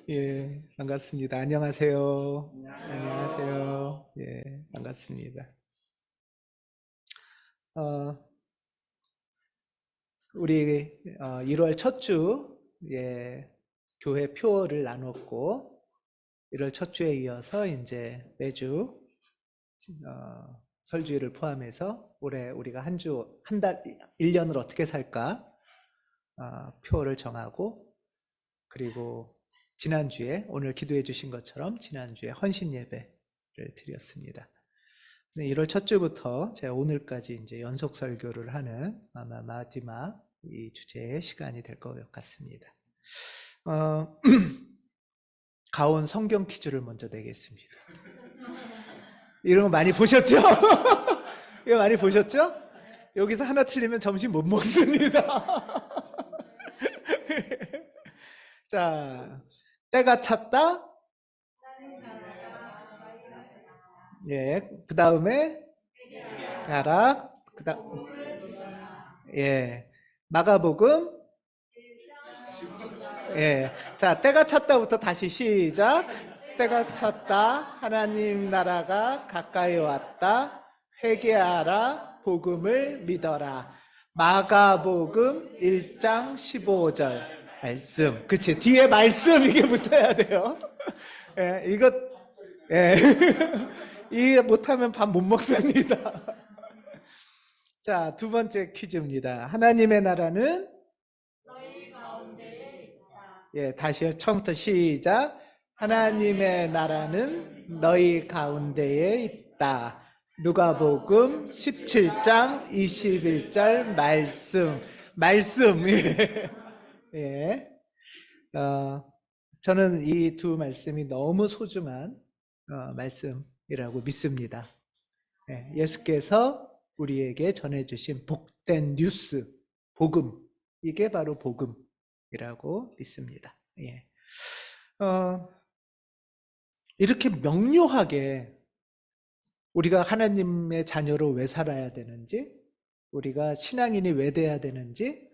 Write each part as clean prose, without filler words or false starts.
예, 반갑습니다. 안녕하세요. 안녕하세요. 예, 반갑습니다. 어, 우리 1월 첫 주, 예, 교회 표를 나눴고, 1월 첫 주에 이어서 이제 매주 설주일을 포함해서 올해 우리가 한 주, 한 달, 1년을 어떻게 살까 표를 정하고, 그리고 지난주에 오늘 기도해 주신 것처럼 지난주에 헌신 예배를 드렸습니다. 1월 첫 주부터 제가 오늘까지 이제 연속 설교를 하는 아마 마지막 이 주제의 시간이 될 것 같습니다. 가온 성경 퀴즈를 먼저 내겠습니다. 이런 거 많이 보셨죠? 이거 많이 보셨죠? 여기서 하나 틀리면 점심 못 먹습니다. 자, 때가 찼다. 예, 그 다음에 가락. 예, 마가복음. 예, 자, 때가 찼다부터 다시 시작. 때가 찼다. 하나님 나라가 가까이 왔다. 회개하라. 복음을 믿어라. 마가복음 1장 15절 말씀. 그치, 뒤에 말씀 이게 붙어야 돼요. 예, 이것, 예. 이해 못하면 밥 못 먹습니다. 자, 두 번째 퀴즈입니다. 하나님의 나라는 예, 다시 처음부터 시작. 하나님의 나라는 너희 가운데에 있다. 누가복음 17장 21절 말씀. 예. 저는 이 두 말씀이 너무 소중한 말씀이라고 믿습니다. 예, 예수께서 우리에게 전해주신 복된 뉴스, 복음, 이게 바로 복음이라고 믿습니다. 예. 이렇게 명료하게 우리가 하나님의 자녀로 왜 살아야 되는지, 우리가 신앙인이 왜 돼야 되는지,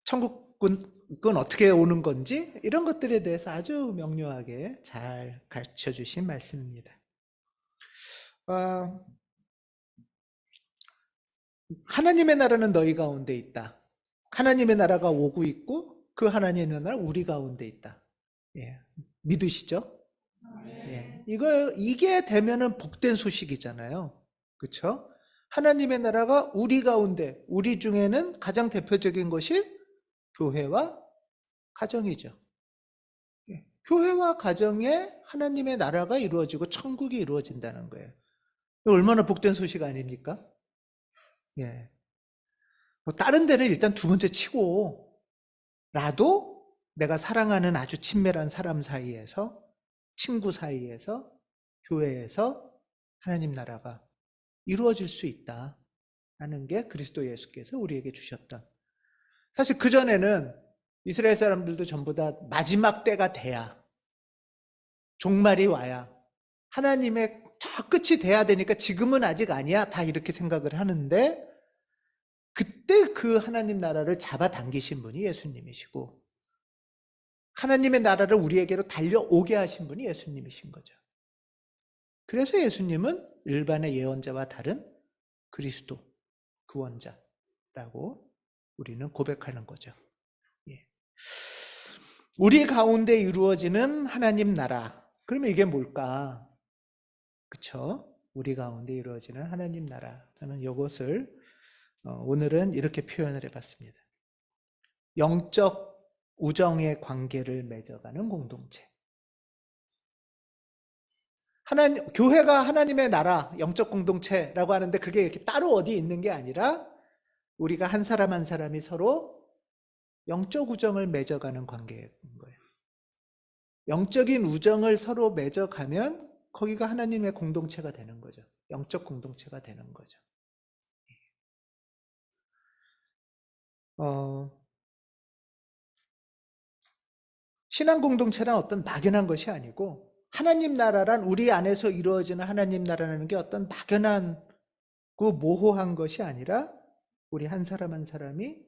천국은 어떻게 오는 건지, 이런 것들에 대해서 아주 명료하게 잘 가르쳐 주신 말씀입니다. 하나님의 나라는 너희 가운데 있다. 하나님의 나라가 오고 있고 그 하나님의 나라 우리 가운데 있다. 예, 믿으시죠? 예, 이게 되면은 복된 소식이잖아요. 그렇죠? 하나님의 나라가 우리 가운데, 우리 중에는 가장 대표적인 것이 교회와 가정이죠. 예, 교회와 가정에 하나님의 나라가 이루어지고 천국이 이루어진다는 거예요. 얼마나 복된 소식 아닙니까? 예. 뭐 다른 데는 일단 두 번째 치고, 나도 내가 사랑하는 아주 친밀한 사람 사이에서, 친구 사이에서, 교회에서 하나님 나라가 이루어질 수 있다 하는 게 그리스도 예수께서 우리에게 주셨던. 사실 그전에는 이스라엘 사람들도 전부 다 마지막 때가 돼야, 종말이 와야, 하나님의 저 끝이 돼야 되니까 지금은 아직 아니야, 다 이렇게 생각을 하는데, 그때 그 하나님 나라를 잡아당기신 분이 예수님이시고, 하나님의 나라를 우리에게로 달려오게 하신 분이 예수님이신 거죠. 그래서 예수님은 일반의 예언자와 다른 그리스도, 구원자라고 우리는 고백하는 거죠. 예. 우리 가운데 이루어지는 하나님 나라. 그러면 이게 뭘까? 그쵸? 우리 가운데 이루어지는 하나님 나라. 저는 이것을 오늘은 이렇게 표현을 해봤습니다. 영적 우정의 관계를 맺어가는 공동체. 교회가 하나님의 나라, 영적 공동체라고 하는데 그게 이렇게 따로 어디 있는 게 아니라 우리가 한 사람 한 사람이 서로 영적 우정을 맺어가는 관계인 거예요. 영적인 우정을 서로 맺어가면 거기가 하나님의 공동체가 되는 거죠. 영적 공동체가 되는 거죠. 신앙 공동체란 어떤 막연한 것이 아니고 하나님 나라란 우리 안에서 이루어지는 하나님 나라라는 게 어떤 막연하고 모호한 것이 아니라 우리 한 사람 한 사람이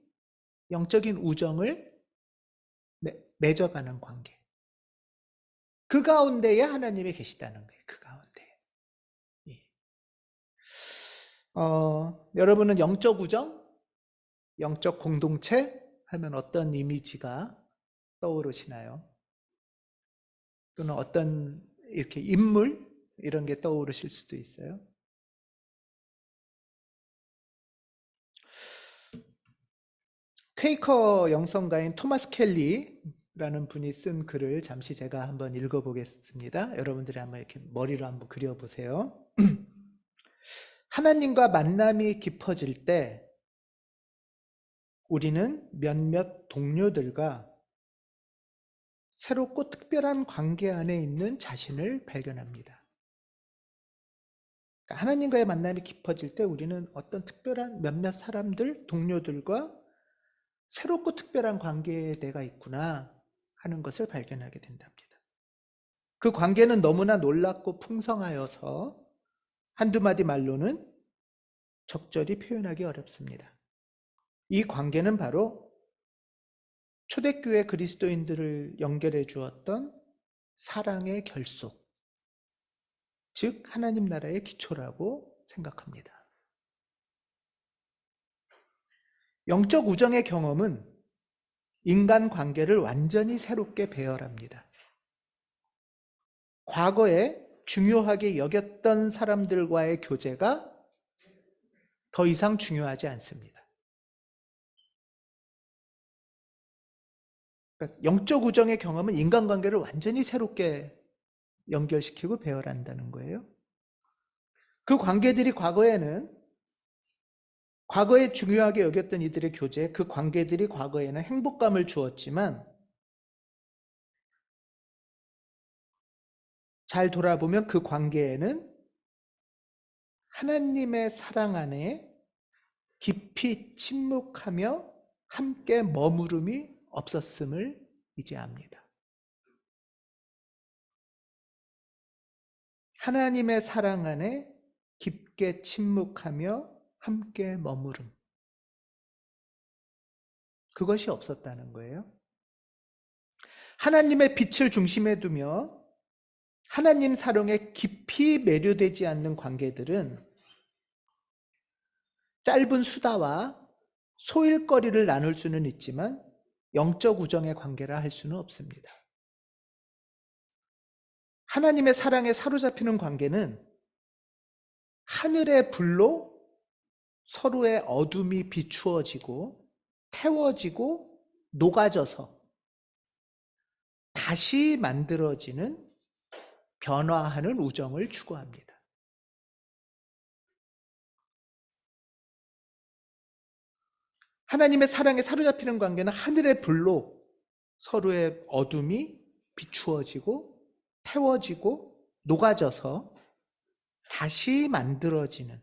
영적인 우정을 맺어가는 관계. 그 가운데에 하나님이 계시다는 거예요. 그 가운데. 예. 여러분은 영적 우정, 영적 공동체 하면 어떤 이미지가 떠오르시나요? 또는 어떤 이렇게 인물 이런 게 떠오르실 수도 있어요. 퀘이커 영성가인 토마스 켈리라는 분이 쓴 글을 잠시 제가 한번 읽어보겠습니다. 여러분들이 한번 이렇게 머리로 한번 그려보세요. 하나님과 만남이 깊어질 때 우리는 몇몇 동료들과 새롭고 특별한 관계 안에 있는 자신을 발견합니다. 그러니까 하나님과의 만남이 깊어질 때 우리는 어떤 특별한 몇몇 사람들, 동료들과 새롭고 특별한 관계에 내가 있구나 하는 것을 발견하게 된답니다. 그 관계는 너무나 놀랍고 풍성하여서 한두 마디 말로는 적절히 표현하기 어렵습니다. 이 관계는 바로 초대교회 그리스도인들을 연결해 주었던 사랑의 결속, 즉 하나님 나라의 기초라고 생각합니다. 영적 우정의 경험은 인간 관계를 완전히 새롭게 배열합니다. 과거에 중요하게 여겼던 사람들과의 교제가 더 이상 중요하지 않습니다. 그러니까 영적 우정의 경험은 인간관계를 완전히 새롭게 연결시키고 배열한다는 거예요. 그 관계들이 과거에 중요하게 여겼던 이들의 교제, 그 관계들이 과거에는 행복감을 주었지만 잘 돌아보면 그 관계에는 하나님의 사랑 안에 깊이 침묵하며 함께 머무름이 없었음을 이제 압니다. 하나님의 사랑 안에 깊게 침묵하며 함께 머무름. 그것이 없었다는 거예요. 하나님의 빛을 중심에 두며 하나님 사랑에 깊이 매료되지 않는 관계들은 짧은 수다와 소일거리를 나눌 수는 있지만 영적 우정의 관계라 할 수는 없습니다. 하나님의 사랑에 사로잡히는 관계는 하늘의 불로 서로의 어둠이 비추어지고 태워지고 녹아져서 다시 만들어지는 변화하는 우정을 추구합니다. 하나님의 사랑에 사로잡히는 관계는 하늘의 불로 서로의 어둠이 비추어지고 태워지고 녹아져서 다시 만들어지는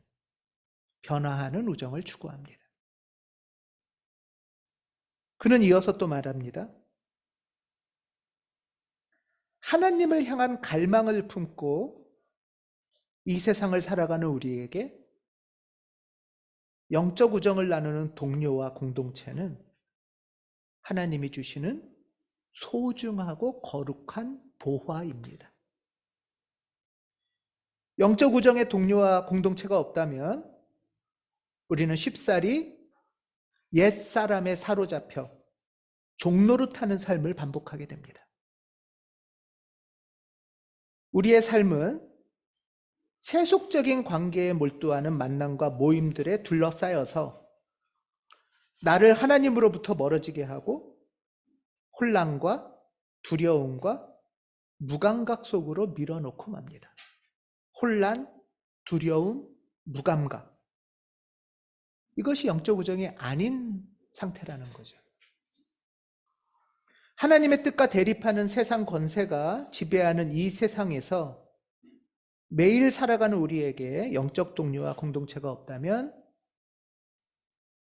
변화하는 우정을 추구합니다. 그는 이어서 또 말합니다. 하나님을 향한 갈망을 품고 이 세상을 살아가는 우리에게 영적 우정을 나누는 동료와 공동체는 하나님이 주시는 소중하고 거룩한 보화입니다. 영적 우정의 동료와 공동체가 없다면 우리는 쉽사리 옛사람에 사로잡혀 종노릇하는 삶을 반복하게 됩니다. 우리의 삶은 세속적인 관계에 몰두하는 만남과 모임들에 둘러싸여서 나를 하나님으로부터 멀어지게 하고 혼란과 두려움과 무감각 속으로 밀어넣고 맙니다. 혼란, 두려움, 무감각. 이것이 영적 우정이 아닌 상태라는 거죠. 하나님의 뜻과 대립하는 세상 권세가 지배하는 이 세상에서 매일 살아가는 우리에게 영적 동료와 공동체가 없다면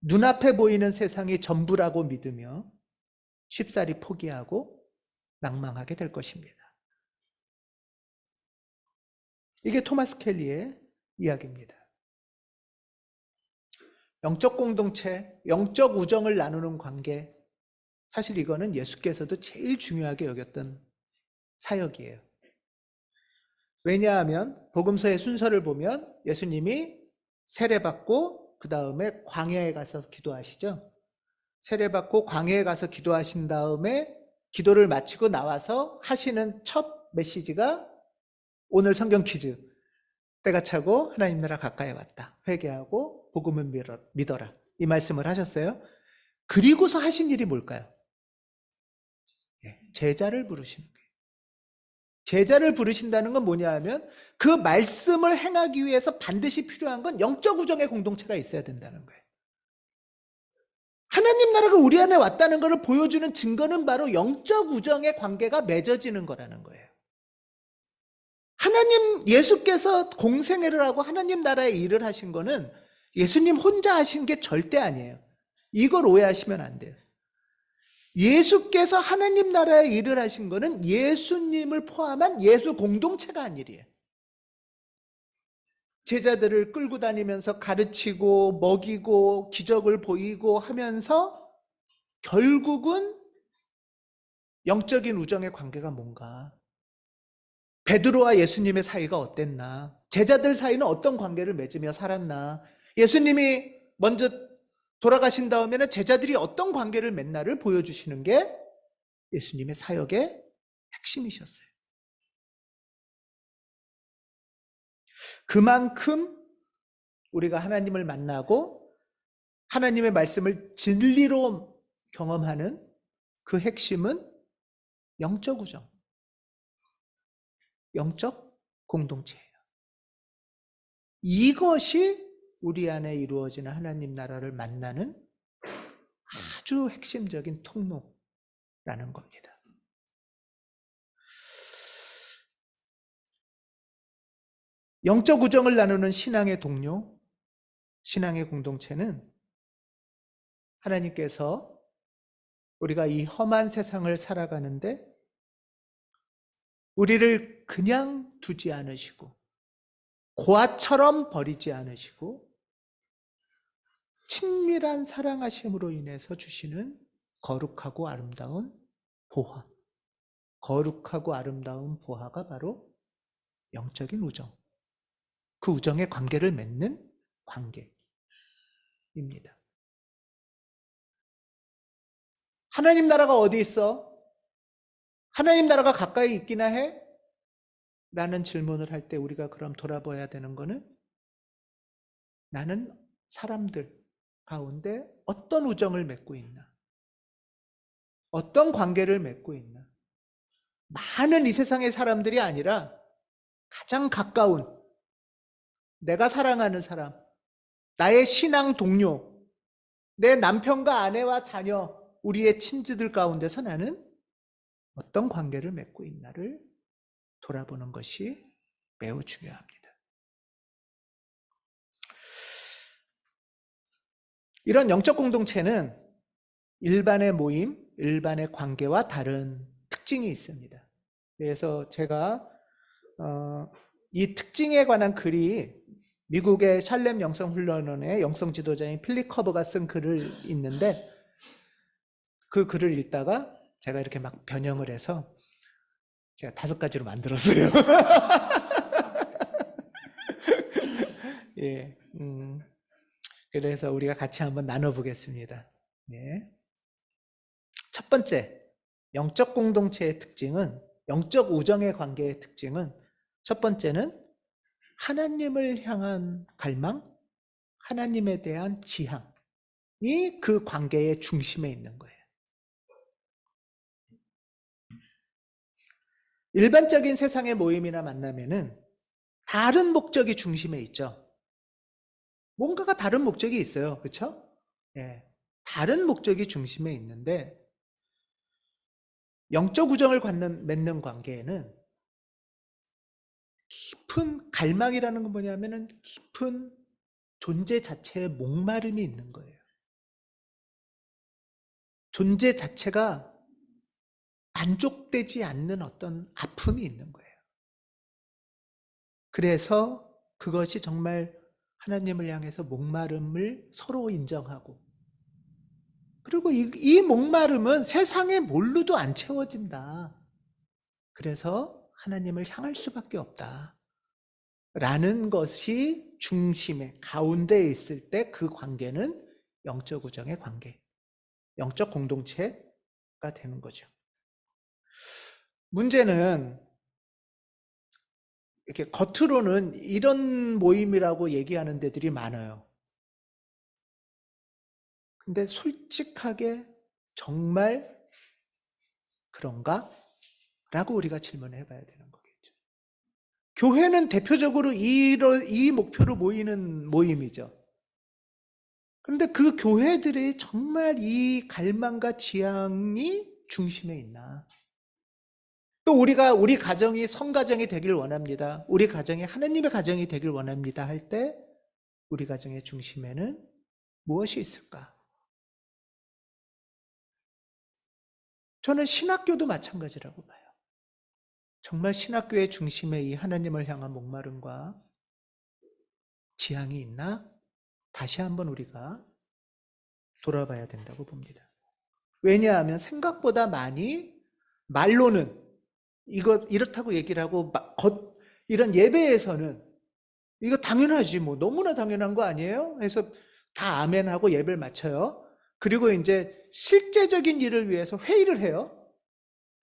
눈앞에 보이는 세상이 전부라고 믿으며 쉽사리 포기하고 낭망하게 될 것입니다. 이게 토마스 켈리의 이야기입니다. 영적 공동체, 영적 우정을 나누는 관계, 사실 이거는 예수께서도 제일 중요하게 여겼던 사역이에요. 왜냐하면 복음서의 순서를 보면 예수님이 세례받고 그 다음에 광야에 가서 기도하시죠. 세례받고 광야에 가서 기도하신 다음에 기도를 마치고 나와서 하시는 첫 메시지가 오늘 성경 퀴즈. 때가 차고 하나님 나라 가까이 왔다. 회개하고 복음을 믿어라. 이 말씀을 하셨어요. 그리고서 하신 일이 뭘까요? 제자를 부르시는 거예요. 제자를 부르신다는 건 뭐냐 하면 그 말씀을 행하기 위해서 반드시 필요한 건 영적 우정의 공동체가 있어야 된다는 거예요. 하나님 나라가 우리 안에 왔다는 것을 보여주는 증거는 바로 영적 우정의 관계가 맺어지는 거라는 거예요. 하나님, 예수께서 공생애를 하고 하나님 나라의 일을 하신 거는 예수님 혼자 하신 게 절대 아니에요. 이걸 오해하시면 안 돼요. 예수께서 하나님 나라의 일을 하신 거는 예수님을 포함한 예수 공동체가 한 일이에요. 제자들을 끌고 다니면서 가르치고 먹이고 기적을 보이고 하면서 결국은 영적인 우정의 관계가 뭔가, 베드로와 예수님의 사이가 어땠나, 제자들 사이는 어떤 관계를 맺으며 살았나, 예수님이 먼저 돌아가신 다음에는 제자들이 어떤 관계를 맺나를 보여주시는 게 예수님의 사역의 핵심이셨어요. 그만큼 우리가 하나님을 만나고 하나님의 말씀을 진리로 경험하는 그 핵심은 영적 우정, 영적 공동체예요. 이것이 우리 안에 이루어지는 하나님 나라를 만나는 아주 핵심적인 통로라는 겁니다. 영적 우정을 나누는 신앙의 동료, 신앙의 공동체는 하나님께서 우리가 이 험한 세상을 살아가는데 우리를 그냥 두지 않으시고 고아처럼 버리지 않으시고 친밀한 사랑하심으로 인해서 주시는 거룩하고 아름다운 보화. 거룩하고 아름다운 보화가 바로 영적인 우정. 그 우정의 관계를 맺는 관계입니다. 하나님 나라가 어디 있어? 하나님 나라가 가까이 있기나 해? 라는 질문을 할 때 우리가 그럼 돌아봐야 되는 거는 나는 사람들 가운데 어떤 우정을 맺고 있나? 어떤 관계를 맺고 있나? 많은 이 세상의 사람들이 아니라 가장 가까운 내가 사랑하는 사람, 나의 신앙 동료, 내 남편과 아내와 자녀, 우리의 친지들 가운데서 나는 어떤 관계를 맺고 있나를 돌아보는 것이 매우 중요합니다. 이런 영적 공동체는 일반의 모임, 일반의 관계와 다른 특징이 있습니다. 그래서 제가 이 특징에 관한 글이 미국의 샬렘 영성훈련원의 영성지도자인 필립 커버가 쓴 글을 있는데 그 글을 읽다가 제가 이렇게 막 변형을 해서 제가 5가지로 만들었어요. 예, 그래서 우리가 같이 한번 나눠보겠습니다. 예. 첫 번째, 영적 공동체의 특징은, 영적 우정의 관계의 특징은, 첫 번째는 하나님을 향한 갈망, 하나님에 대한 지향이 그 관계의 중심에 있는 거예요. 일반적인 세상의 모임이나 만나면은 다른 목적이 중심에 있죠. 뭔가가 다른 목적이 있어요. 그렇죠? 예. 다른 목적이 중심에 있는데 영적 우정을 맺는 관계에는 깊은 갈망이라는 건 뭐냐면은 깊은 존재 자체의 목마름이 있는 거예요. 존재 자체가 만족되지 않는 어떤 아픔이 있는 거예요. 그래서 그것이 정말 하나님을 향해서 목마름을 서로 인정하고 그리고 이 목마름은 세상의 뭘로도 안 채워진다. 그래서 하나님을 향할 수밖에 없다. 라는 것이 중심에, 가운데에 있을 때 그 관계는 영적 우정의 관계, 영적 공동체가 되는 거죠. 문제는 이렇게 겉으로는 이런 모임이라고 얘기하는 데들이 많아요. 근데 솔직하게 정말 그런가? 라고 우리가 질문을 해봐야 되는 거겠죠. 교회는 대표적으로 이 목표로 모이는 모임이죠. 그런데 그 교회들이 정말 이 갈망과 지향이 중심에 있나? 또 우리가 우리 가정이 성가정이 되길 원합니다. 우리 가정이 하나님의 가정이 되길 원합니다. 할 때 우리 가정의 중심에는 무엇이 있을까? 저는 신학교도 마찬가지라고 봐요. 정말 신학교의 중심에 이 하나님을 향한 목마름과 지향이 있나? 다시 한번 우리가 돌아봐야 된다고 봅니다. 왜냐하면 생각보다 많이 말로는 이렇다고 얘기를 하고 이런 예배에서는 이거 당연하지 뭐 너무나 당연한 거 아니에요? 해서 다 아멘하고 예배를 마쳐요. 그리고 이제 실제적인 일을 위해서 회의를 해요.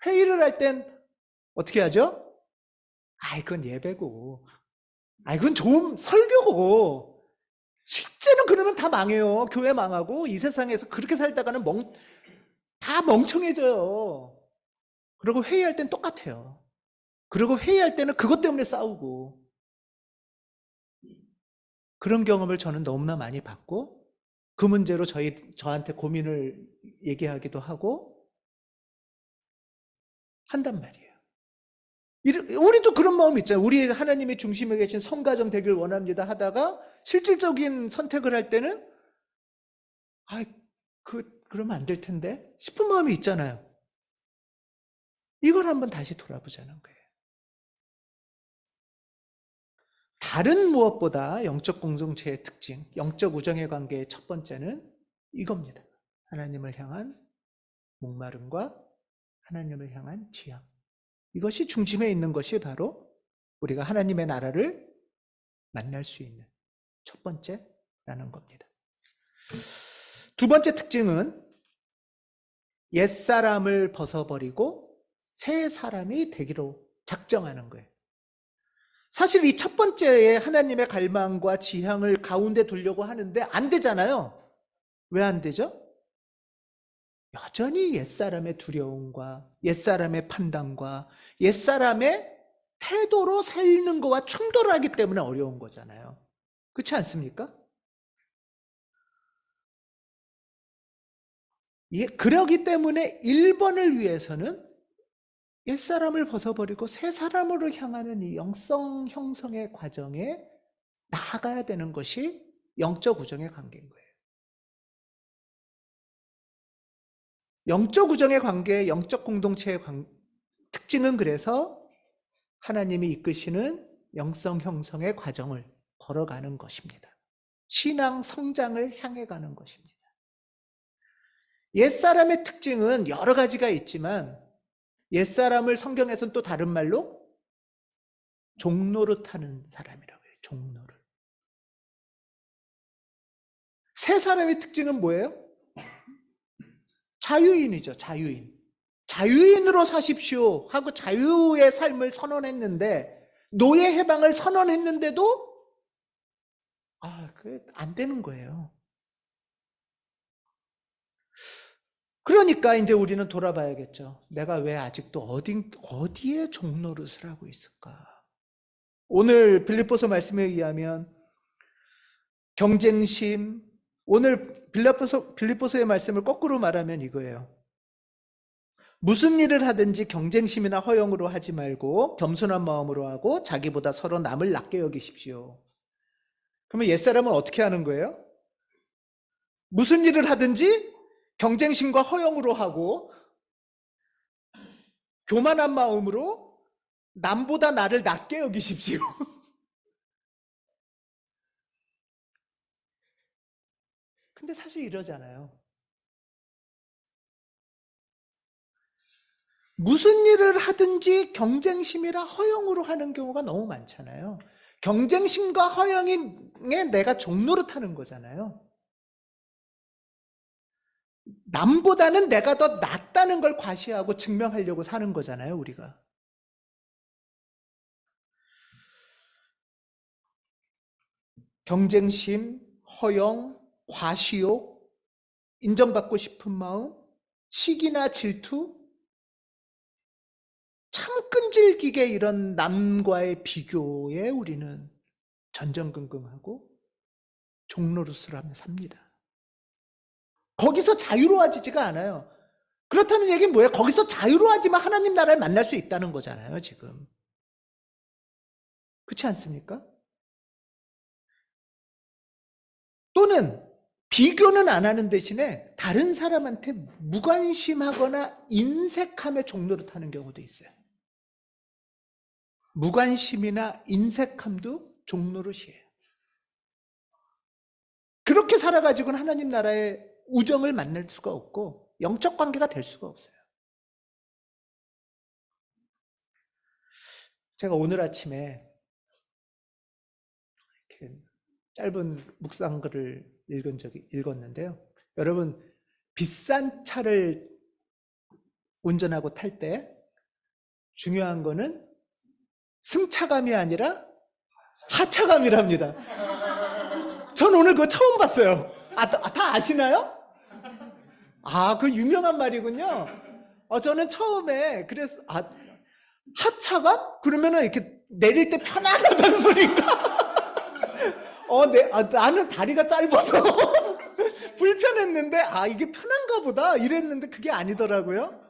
회의를 할 땐 어떻게 하죠? 그건 예배고. 그건 좋은 설교고. 실제는 그러면 다 망해요. 교회 망하고 이 세상에서 그렇게 살다가는 다 멍청해져요. 그리고 회의할 땐 똑같아요. 그리고 회의할 때는 그것 때문에 싸우고. 그런 경험을 저는 너무나 많이 받고 그 문제로 저한테 고민을 얘기하기도 하고 한단 말이에요. 우리도 그런 마음 있잖아요. 우리 하나님의 중심에 계신 성가정 되길 원합니다 하다가 실질적인 선택을 할 때는 그러면 안 될 텐데 싶은 마음이 있잖아요. 이걸 한번 다시 돌아보자는 거예요. 다른 무엇보다 영적 공동체의 특징, 영적 우정의 관계의 첫 번째는 이겁니다. 하나님을 향한 목마름과 하나님을 향한 지향. 이것이 중심에 있는 것이 바로 우리가 하나님의 나라를 만날 수 있는 첫 번째라는 겁니다. 두 번째 특징은 옛사람을 벗어버리고 새 사람이 되기로 작정하는 거예요. 사실 이 첫 번째에 하나님의 갈망과 지향을 가운데 두려고 하는데 안 되잖아요. 왜 안 되죠? 여전히 옛사람의 두려움과 옛사람의 판단과 옛사람의 태도로 살는 것과 충돌하기 때문에 어려운 거잖아요. 그렇지 않습니까? 그러기 때문에 1번을 위해서는 옛사람을 벗어버리고 새 사람으로 향하는 이 영성 형성의 과정에 나아가야 되는 것이 영적 우정의 관계인 거예요. 영적 우정의 관계, 영적 공동체의 특징은 그래서 하나님이 이끄시는 영성 형성의 과정을 걸어가는 것입니다. 신앙 성장을 향해 가는 것입니다. 옛사람의 특징은 여러 가지가 있지만 옛사람을 성경에서는 또 다른 말로 종노릇하는 사람이라고 해요. 종노릇. 새 사람의 특징은 뭐예요? 자유인이죠. 자유인. 자유인으로 사십시오 하고 자유의 삶을 선언했는데 노예 해방을 선언했는데도 그게 안 되는 거예요. 그러니까 이제 우리는 돌아봐야겠죠. 내가 왜 아직도 어디에 종노릇을 하고 있을까? 오늘 빌립보서 말씀에 의하면 경쟁심, 오늘 빌립보서의 말씀을 거꾸로 말하면 이거예요. 무슨 일을 하든지 경쟁심이나 허영으로 하지 말고 겸손한 마음으로 하고 자기보다 서로 남을 낮게 여기십시오. 그러면 옛사람은 어떻게 하는 거예요? 무슨 일을 하든지 경쟁심과 허영으로 하고 교만한 마음으로 남보다 나를 낮게 여기십시오. 근데 사실 이러잖아요. 무슨 일을 하든지 경쟁심이라 허영으로 하는 경우가 너무 많잖아요. 경쟁심과 허영에 내가 종로를 타는 거잖아요. 남보다는 내가 더 낫다는 걸 과시하고 증명하려고 사는 거잖아요, 우리가. 경쟁심, 허영, 과시욕, 인정받고 싶은 마음, 시기나 질투, 참 끈질기게 이런 남과의 비교에 우리는 전전긍긍하고 종노릇을 하며 삽니다. 거기서 자유로워지지가 않아요. 그렇다는 얘기는 뭐예요? 거기서 자유로워지면 하나님 나라를 만날 수 있다는 거잖아요, 지금. 그렇지 않습니까? 또는 비교는 안 하는 대신에 다른 사람한테 무관심하거나 인색함에 종노릇하는 경우도 있어요. 무관심이나 인색함도 종노릇이에요. 그렇게 살아가지고는 하나님 나라의 우정을 만날 수가 없고 영적 관계가 될 수가 없어요. 제가 오늘 아침에 이렇게 짧은 묵상글을 읽었는데요. 여러분, 비싼 차를 운전하고 탈 때 중요한 거는 승차감이 아니라 하차감이랍니다. 전 오늘 그거 처음 봤어요. 다 아시나요? 그 유명한 말이군요. 저는 처음에 그래서 하차감? 그러면은 이렇게 내릴 때 편안하다는 소리인가? 나는 다리가 짧아서 불편했는데 이게 편한가 보다 이랬는데 그게 아니더라고요.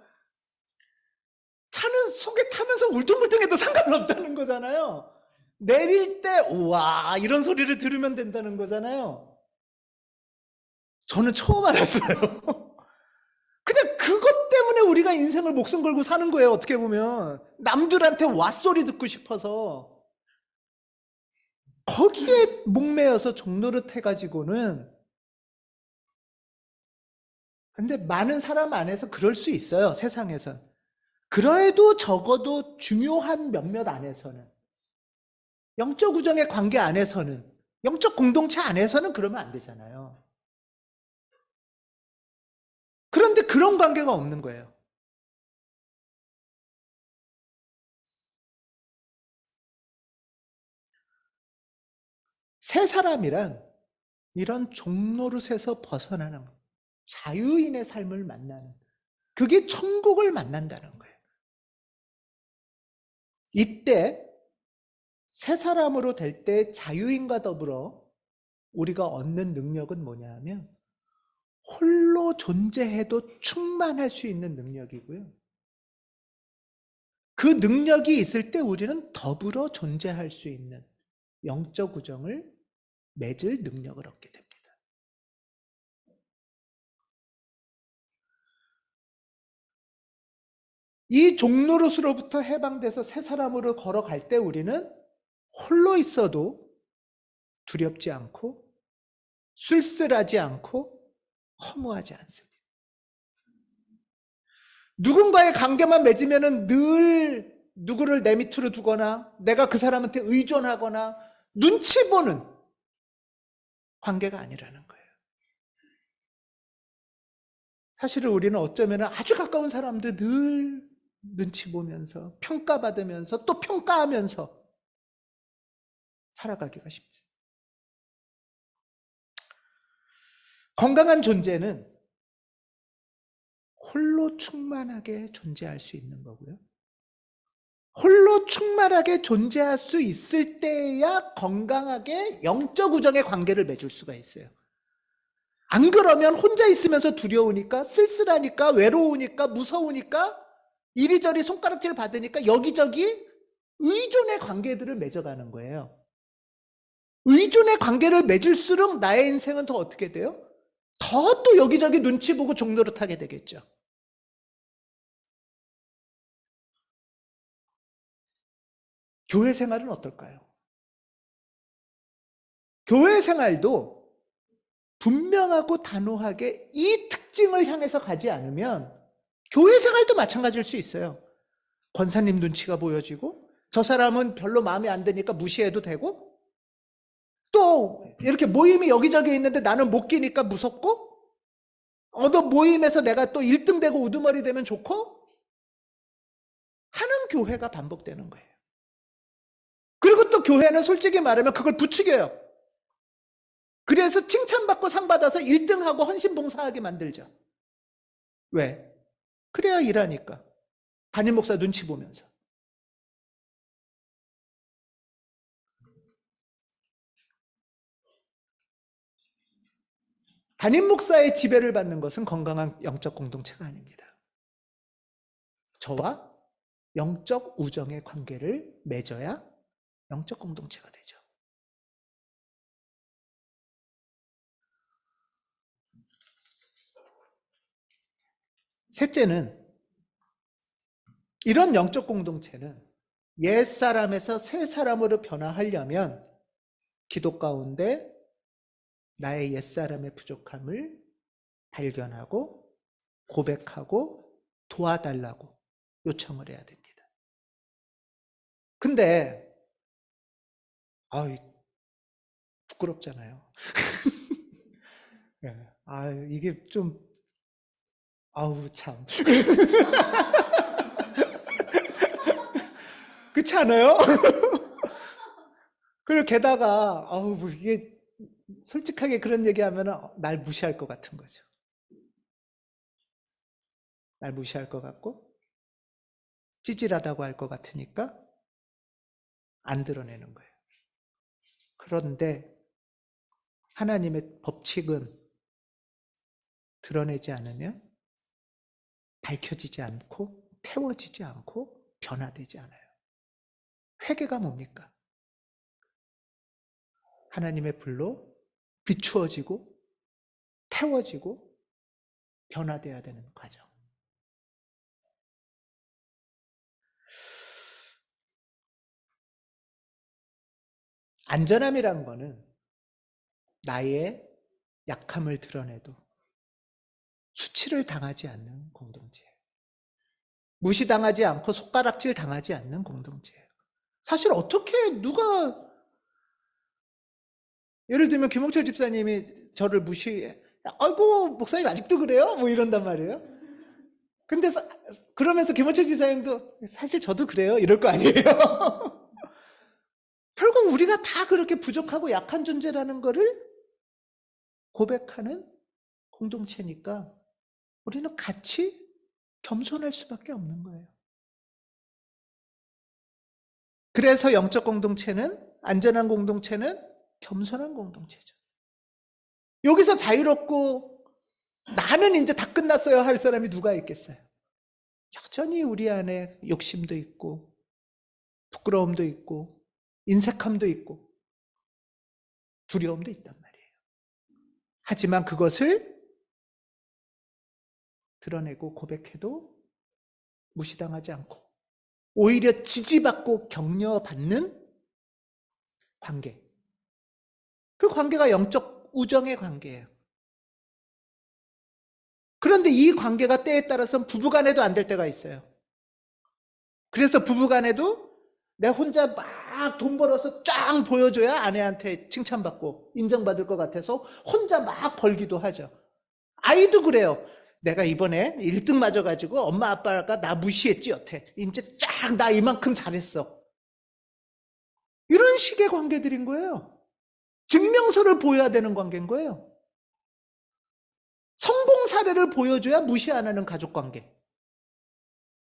차는 속에 타면서 울퉁불퉁해도 상관없다는 거잖아요. 내릴 때 우와 이런 소리를 들으면 된다는 거잖아요. 저는 처음 알았어요. 그냥 그것 때문에 우리가 인생을 목숨 걸고 사는 거예요. 어떻게 보면 남들한테 왓소리 듣고 싶어서 거기에 목매여서 종노릇 해가지고는. 근데 많은 사람 안에서 그럴 수 있어요, 세상에선. 그래도 적어도 중요한 몇몇 안에서는, 영적 우정의 관계 안에서는, 영적 공동체 안에서는 그러면 안 되잖아요. 그런데 그런 관계가 없는 거예요. 새 사람이란 이런 종노릇에서 벗어나는 자유인의 삶을 만나는, 그게 천국을 만난다는 거예요. 이때 새 사람으로 될 때 자유인과 더불어 우리가 얻는 능력은 뭐냐 하면 홀로 존재해도 충만할 수 있는 능력이고요. 그 능력이 있을 때 우리는 더불어 존재할 수 있는 영적 우정을 맺을 능력을 얻게 됩니다. 이 종노릇으로부터 해방돼서 새 사람으로 걸어갈 때 우리는 홀로 있어도 두렵지 않고 쓸쓸하지 않고 허무하지 않습니다. 누군가의 관계만 맺으면 늘 누구를 내 밑으로 두거나 내가 그 사람한테 의존하거나 눈치 보는 관계가 아니라는 거예요. 사실은 우리는 어쩌면 아주 가까운 사람들 늘 눈치 보면서 평가받으면서 또 평가하면서 살아가기가 쉽습니다. 건강한 존재는 홀로 충만하게 존재할 수 있는 거고요. 홀로 충만하게 존재할 수 있을 때야 건강하게 영적 우정의 관계를 맺을 수가 있어요. 안 그러면 혼자 있으면서 두려우니까, 쓸쓸하니까, 외로우니까, 무서우니까, 이리저리 손가락질 받으니까 여기저기 의존의 관계들을 맺어가는 거예요. 의존의 관계를 맺을수록 나의 인생은 더 어떻게 돼요? 더 또 여기저기 눈치 보고 종노릇하게 되겠죠. 교회 생활은 어떨까요? 교회 생활도 분명하고 단호하게 이 특징을 향해서 가지 않으면 교회 생활도 마찬가지일 수 있어요. 권사님 눈치가 보여지고 저 사람은 별로 마음에 안 드니까 무시해도 되고 또 이렇게 모임이 여기저기 있는데 나는 못 끼니까 무섭고 어느 모임에서 내가 또 1등 되고 우두머리 되면 좋고 하는 교회가 반복되는 거예요. 그리고 또 교회는 솔직히 말하면 그걸 부추겨요. 그래서 칭찬받고 상 받아서 1등하고 헌신봉사하게 만들죠. 왜? 그래야 일하니까. 담임 목사 눈치 보면서. 담임 목사의 지배를 받는 것은 건강한 영적 공동체가 아닙니다. 저와 영적 우정의 관계를 맺어야 영적 공동체가 되죠. 셋째는 이런 영적 공동체는 옛사람에서 새사람으로 변화하려면 기도 가운데 나의 옛사람의 부족함을 발견하고 고백하고 도와달라고 요청을 해야 됩니다. 근데 부끄럽잖아요. 이게 좀 참. 그렇지 않아요? 그리고 게다가 이게 솔직하게 그런 얘기하면 날 무시할 것 같은 거죠. 날 무시할 것 같고 찌질하다고 할 것 같으니까 안 드러내는 거예요. 그런데 하나님의 법칙은 드러내지 않으면 밝혀지지 않고 태워지지 않고 변화되지 않아요. 회개가 뭡니까? 하나님의 불로 비추어지고 태워지고 변화돼야 되는 과정. 안전함이란 거는 나의 약함을 드러내도 수치를 당하지 않는 공동체예요. 무시당하지 않고 손가락질 당하지 않는 공동체예요. 사실 어떻게 누가 예를 들면 김홍철 집사님이 저를 무시해. 아이고 목사님 아직도 그래요? 뭐 이런단 말이에요. 근데 그러면서 김홍철 집사님도 사실 저도 그래요 이럴 거 아니에요. 결국 우리가 다 그렇게 부족하고 약한 존재라는 거를 고백하는 공동체니까 우리는 같이 겸손할 수밖에 없는 거예요. 그래서 영적 공동체는 안전한 공동체는 겸손한 공동체죠. 여기서 자유롭고 나는 이제 다 끝났어요 할 사람이 누가 있겠어요? 여전히 우리 안에 욕심도 있고 부끄러움도 있고 인색함도 있고 두려움도 있단 말이에요. 하지만 그것을 드러내고 고백해도 무시당하지 않고 오히려 지지받고 격려받는 관계. 그 관계가 영적 우정의 관계예요. 그런데 이 관계가 때에 따라서는 부부간에도 안 될 때가 있어요. 그래서 부부간에도 내 혼자 막 돈 벌어서 쫙 보여줘야 아내한테 칭찬받고 인정받을 것 같아서 혼자 막 벌기도 하죠. 아이도 그래요. 내가 이번에 1등 맞아가지고 엄마 아빠가 나 무시했지 여태. 이제 쫙 나 이만큼 잘했어. 이런 식의 관계들인 거예요. 증명서를 보여야 되는 관계인 거예요. 성공 사례를 보여줘야 무시 안 하는 가족 관계.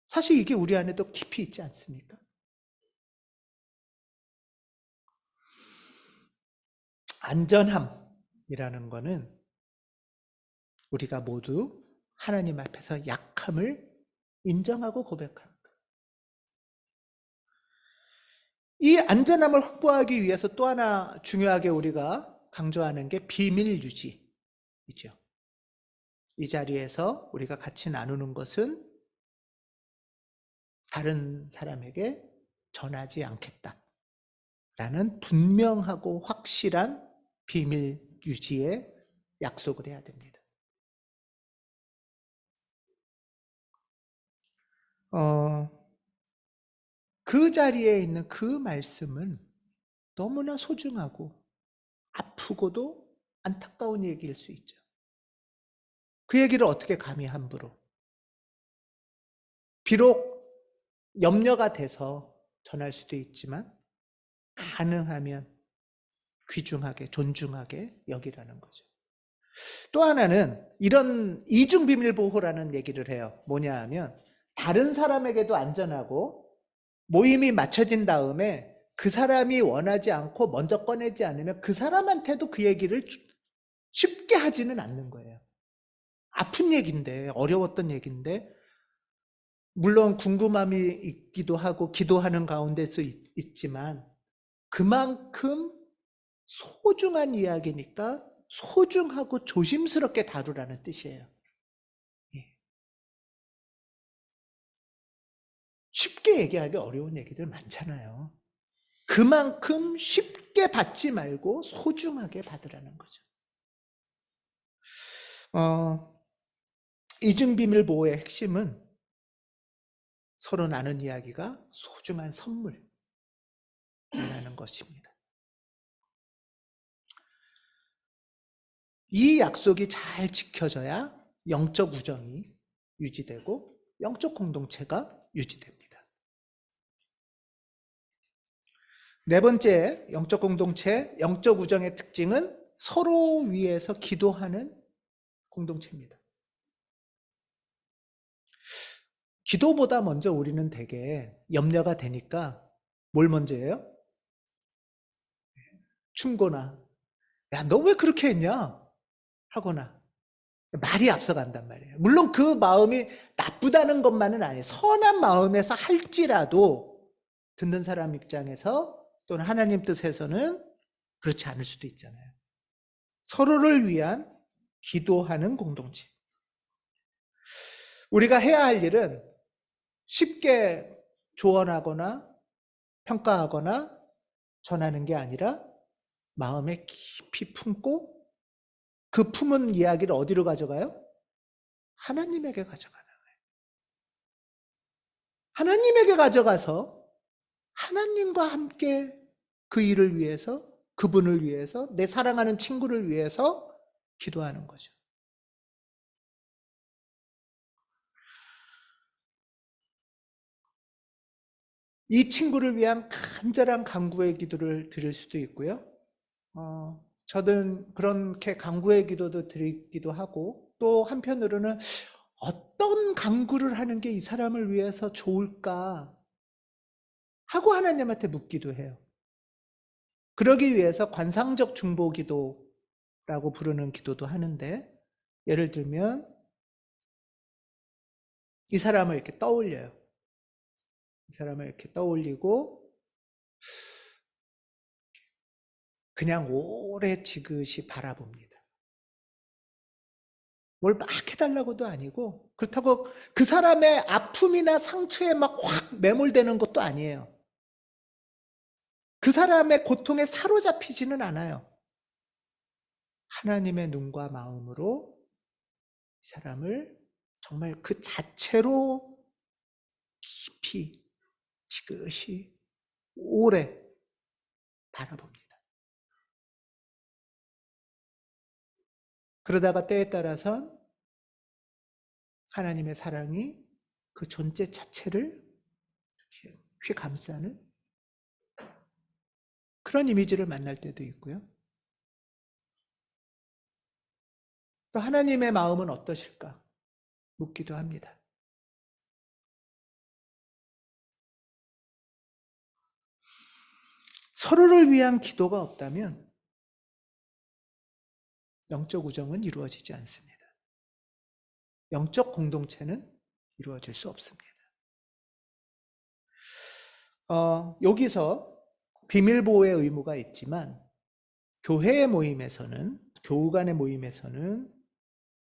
사실 이게 우리 안에도 깊이 있지 않습니까? 안전함이라는 거는 우리가 모두 하나님 앞에서 약함을 인정하고 고백하는 거예요. 이 안전함을 확보하기 위해서 또 하나 중요하게 우리가 강조하는 게 비밀 유지이죠. 이 자리에서 우리가 같이 나누는 것은 다른 사람에게 전하지 않겠다 라는 분명하고 확실한 비밀 유지에 약속을 해야 됩니다. 어, 그 자리에 있는 그 말씀은 너무나 소중하고 아프고도 안타까운 얘기일 수 있죠. 그 얘기를 어떻게 감히 함부로. 비록 염려가 돼서 전할 수도 있지만 가능하면 귀중하게 존중하게 여기라는 거죠. 또 하나는 이런 이중비밀보호라는 얘기를 해요. 뭐냐 하면 다른 사람에게도 안전하고 모임이 맞춰진 다음에 그 사람이 원하지 않고 먼저 꺼내지 않으면 그 사람한테도 그 얘기를 쉽게 하지는 않는 거예요. 아픈 얘기인데, 어려웠던 얘기인데, 물론 궁금함이 있기도 하고 기도하는 가운데서 있지만 그만큼 소중한 이야기니까 소중하고 조심스럽게 다루라는 뜻이에요. 예. 쉽게 얘기하기 어려운 얘기들 많잖아요. 그만큼 쉽게 받지 말고 소중하게 받으라는 거죠. 이중비밀 보호의 핵심은 서로 나눈 이야기가 소중한 선물이라는 것입니다. 이 약속이 잘 지켜져야 영적 우정이 유지되고 영적 공동체가 유지됩니다. 네 번째 영적 공동체, 영적 우정의 특징은 서로 위해서 기도하는 공동체입니다. 기도보다 먼저 우리는 되게 염려가 되니까 뭘 먼저 해요? 충고나, 야, 너 왜 그렇게 했냐? 하거나 말이 앞서간단 말이에요. 물론 그 마음이 나쁘다는 것만은 아니에요. 선한 마음에서 할지라도 듣는 사람 입장에서 또는 하나님 뜻에서는 그렇지 않을 수도 있잖아요. 서로를 위한 기도하는 공동체. 우리가 해야 할 일은 쉽게 조언하거나 평가하거나 전하는 게 아니라 마음에 깊이 품고 그 품은 이야기를 어디로 가져가요? 하나님에게 가져가는 거예요. 하나님에게 가져가서 하나님과 함께 그 일을 위해서, 그분을 위해서, 내 사랑하는 친구를 위해서 기도하는 거죠. 이 친구를 위한 간절한 간구의 기도를 드릴 수도 있고요. 저는 그렇게 간구의 기도도 드리기도 하고, 또 한편으로는 어떤 간구를 하는 게 이 사람을 위해서 좋을까 하고 하나님한테 묻기도 해요. 그러기 위해서 관상적 중보 기도라고 부르는 기도도 하는데, 예를 들면 이 사람을 이렇게 떠올려요. 이 사람을 이렇게 떠올리고 그냥 오래 지그시 바라봅니다. 뭘 막 해달라고도 아니고, 그렇다고 그 사람의 아픔이나 상처에 막 확 매몰되는 것도 아니에요. 그 사람의 고통에 사로잡히지는 않아요. 하나님의 눈과 마음으로 이 사람을 정말 그 자체로 깊이 지그시 오래 바라봅니다. 그러다가 때에 따라선 하나님의 사랑이 그 존재 자체를 휘감싸는 그런 이미지를 만날 때도 있고요. 또 하나님의 마음은 어떠실까 묻기도 합니다. 서로를 위한 기도가 없다면 영적 우정은 이루어지지 않습니다. 영적 공동체는 이루어질 수 없습니다. 여기서 비밀보호의 의무가 있지만 교회의 모임에서는, 교우 간의 모임에서는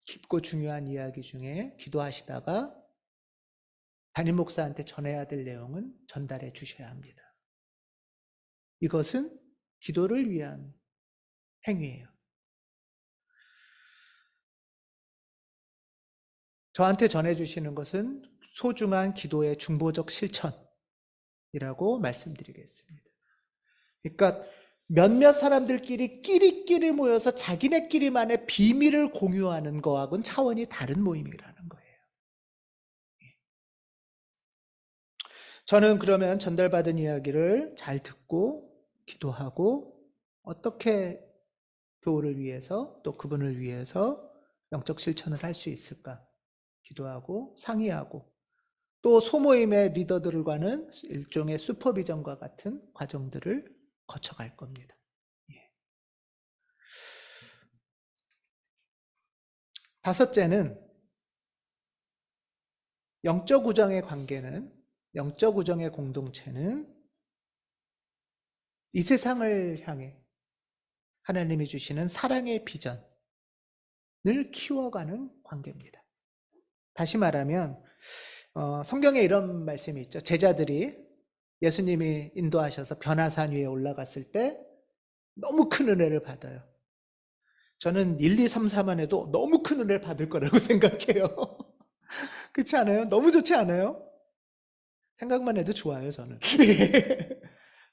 깊고 중요한 이야기 중에 기도하시다가 담임 목사한테 전해야 될 내용은 전달해 주셔야 합니다. 이것은 기도를 위한 행위예요. 저한테 전해 주시는 것은 소중한 기도의 중보적 실천이라고 말씀드리겠습니다. 그러니까 몇몇 사람들끼리 끼리끼리 모여서 자기네끼리만의 비밀을 공유하는 거하고는 차원이 다른 모임이라는 거예요. 저는 그러면 전달받은 이야기를 잘 듣고 기도하고 어떻게 교우를 위해서 또 그분을 위해서 영적 실천을 할 수 있을까 기도하고 상의하고 또 소모임의 리더들과는 일종의 슈퍼비전과 같은 과정들을 거쳐갈 겁니다. 다섯째는 영적 우정의 관계는 영적 우정의 공동체는 이 세상을 향해 하나님이 주시는 사랑의 비전을 키워가는 관계입니다. 다시 말하면 성경에 이런 말씀이 있죠. 제자들이 예수님이 인도하셔서 변화산 위에 올라갔을 때 너무 큰 은혜를 받아요. 저는 1, 2, 3, 4만 해도 너무 큰 은혜를 받을 거라고 생각해요. 그렇지 않아요? 너무 좋지 않아요? 생각만 해도 좋아요, 저는.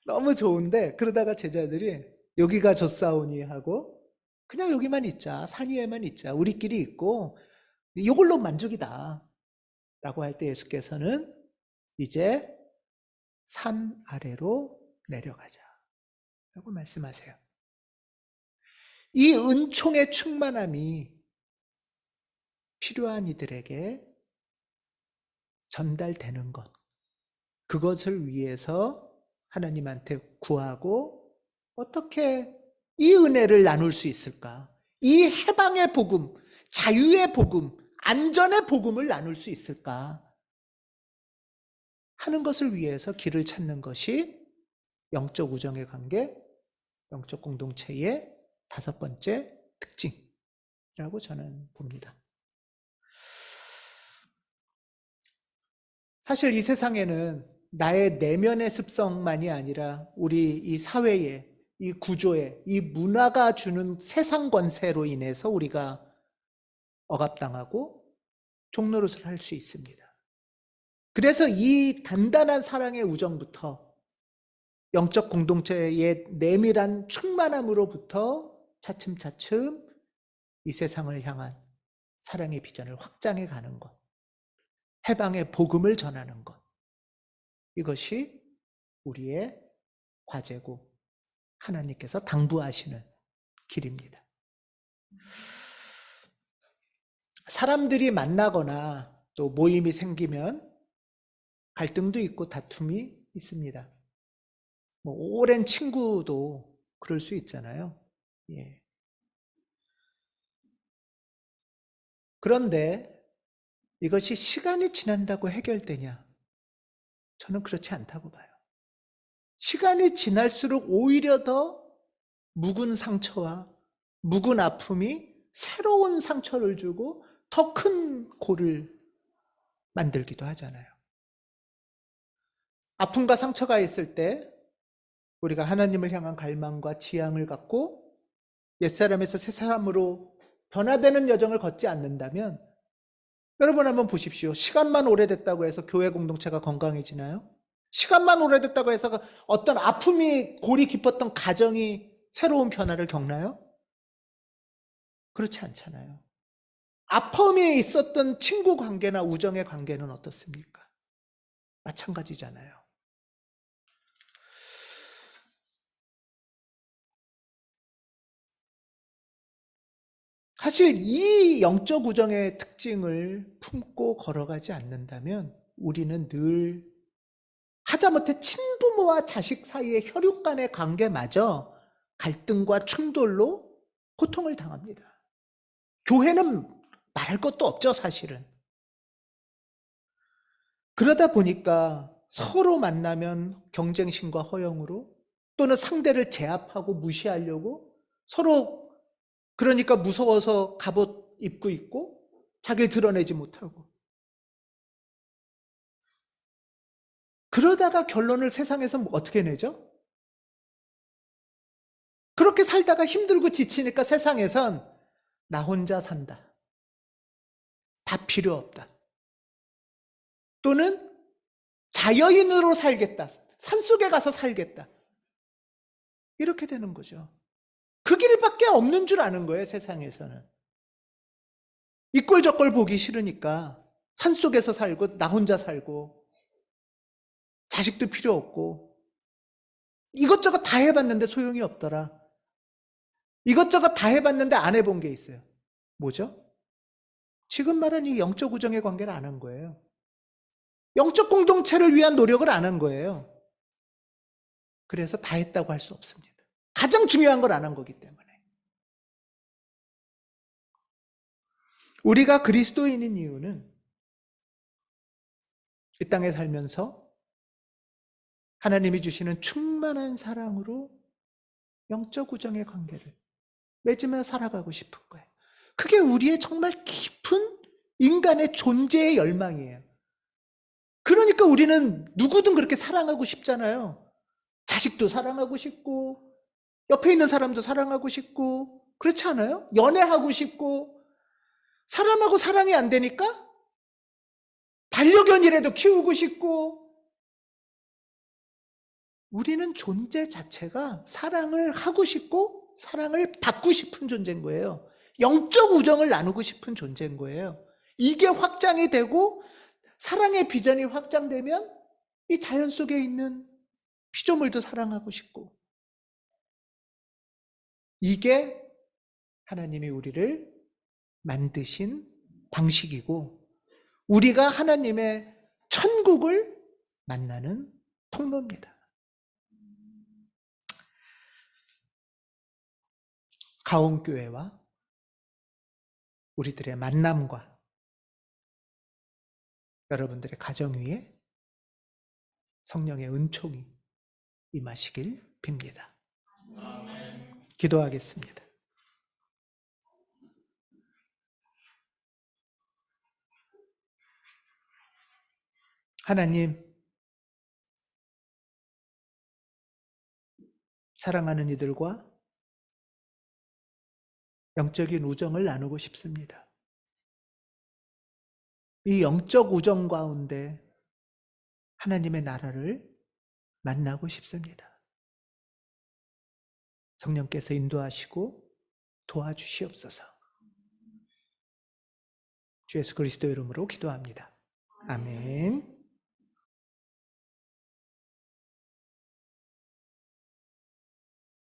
너무 좋은데 그러다가 제자들이 여기가 좋사오니 하고 그냥 여기만 있자, 산 위에만 있자, 우리끼리 있고 이걸로 만족이다 라고 할 때 예수께서는 이제 산 아래로 내려가자 라고 말씀하세요. 이 은총의 충만함이 필요한 이들에게 전달되는 것, 그것을 위해서 하나님한테 구하고 어떻게 이 은혜를 나눌 수 있을까? 이 해방의 복음, 자유의 복음, 안전의 복음을 나눌 수 있을까? 하는 것을 위해서 길을 찾는 것이 영적 우정의 관계, 영적 공동체의 다섯 번째 특징이라고 저는 봅니다. 사실 이 세상에는 나의 내면의 습성만이 아니라 우리 이 사회의 이 구조에 이 문화가 주는 세상 권세로 인해서 우리가 억압당하고 종노릇을 할 수 있습니다. 그래서 이 단단한 사랑의 우정부터 영적 공동체의 내밀한 충만함으로부터 차츰차츰 이 세상을 향한 사랑의 비전을 확장해 가는 것, 해방의 복음을 전하는 것, 이것이 우리의 과제고 하나님께서 당부하시는 길입니다. 사람들이 만나거나 또 모임이 생기면 갈등도 있고 다툼이 있습니다. 오랜 친구도 그럴 수 있잖아요. 예. 그런데 이것이 시간이 지난다고 해결되냐? 저는 그렇지 않다고 봐요. 시간이 지날수록 오히려 더 묵은 상처와 묵은 아픔이 새로운 상처를 주고 더 큰 골을 만들기도 하잖아요. 아픔과 상처가 있을 때 우리가 하나님을 향한 갈망과 지향을 갖고 옛사람에서 새사람으로 변화되는 여정을 걷지 않는다면 여러분 한번 보십시오. 시간만 오래됐다고 해서 교회 공동체가 건강해지나요? 시간만 오래됐다고 해서 어떤 아픔이 골이 깊었던 가정이 새로운 변화를 겪나요? 그렇지 않잖아요. 아픔이 있었던 친구 관계나 우정의 관계는 어떻습니까? 마찬가지잖아요. 사실 이 영적 우정의 특징을 품고 걸어가지 않는다면 우리는 늘 하다못해 친부모와 자식 사이의 혈육 간의 관계마저 갈등과 충돌로 고통을 당합니다. 교회는 말할 것도 없죠, 사실은. 그러다 보니까 서로 만나면 경쟁심과 허영으로 또는 상대를 제압하고 무시하려고 서로 그러니까 무서워서 갑옷 입고 있고 자기를 드러내지 못하고 그러다가 결론을 세상에서 어떻게 내죠? 그렇게 살다가 힘들고 지치니까 세상에선 나 혼자 산다. 다 필요 없다. 또는 자여인으로 살겠다. 산속에 가서 살겠다. 이렇게 되는 거죠. 그 길밖에 없는 줄 아는 거예요, 세상에서는. 이 꼴 저 꼴 보기 싫으니까 산속에서 살고 나 혼자 살고 자식도 필요 없고 이것저것 다 해봤는데 소용이 없더라. 이것저것 다 해봤는데 안 해본 게 있어요. 뭐죠? 지금 말한 이 영적 우정의 관계를 안 한 거예요. 영적 공동체를 위한 노력을 안 한 거예요. 그래서 다 했다고 할 수 없습니다. 가장 중요한 걸 안 한 거기 때문에. 우리가 그리스도인인 이유는 이 땅에 살면서 하나님이 주시는 충만한 사랑으로 영적 우정의 관계를 맺으며 살아가고 싶은 거예요. 그게 우리의 정말 깊은 인간의 존재의 열망이에요. 그러니까 우리는 누구든 그렇게 사랑하고 싶잖아요. 자식도 사랑하고 싶고 옆에 있는 사람도 사랑하고 싶고 그렇지 않아요? 연애하고 싶고 사람하고 사랑이 안 되니까 반려견이라도 키우고 싶고 우리는 존재 자체가 사랑을 하고 싶고 사랑을 받고 싶은 존재인 거예요. 영적 우정을 나누고 싶은 존재인 거예요. 이게 확장이 되고 사랑의 비전이 확장되면 이 자연 속에 있는 피조물도 사랑하고 싶고 이게 하나님이 우리를 만드신 방식이고 우리가 하나님의 천국을 만나는 통로입니다. 가온교회와 우리들의 만남과 여러분들의 가정 위에 성령의 은총이 임하시길 빕니다. 아멘. 기도하겠습니다. 하나님, 사랑하는 이들과 영적인 우정을 나누고 싶습니다. 이 영적 우정 가운데 하나님의 나라를 만나고 싶습니다. 성령께서 인도하시고 도와주시옵소서. 주 예수 그리스도 이름으로 기도합니다. 아멘.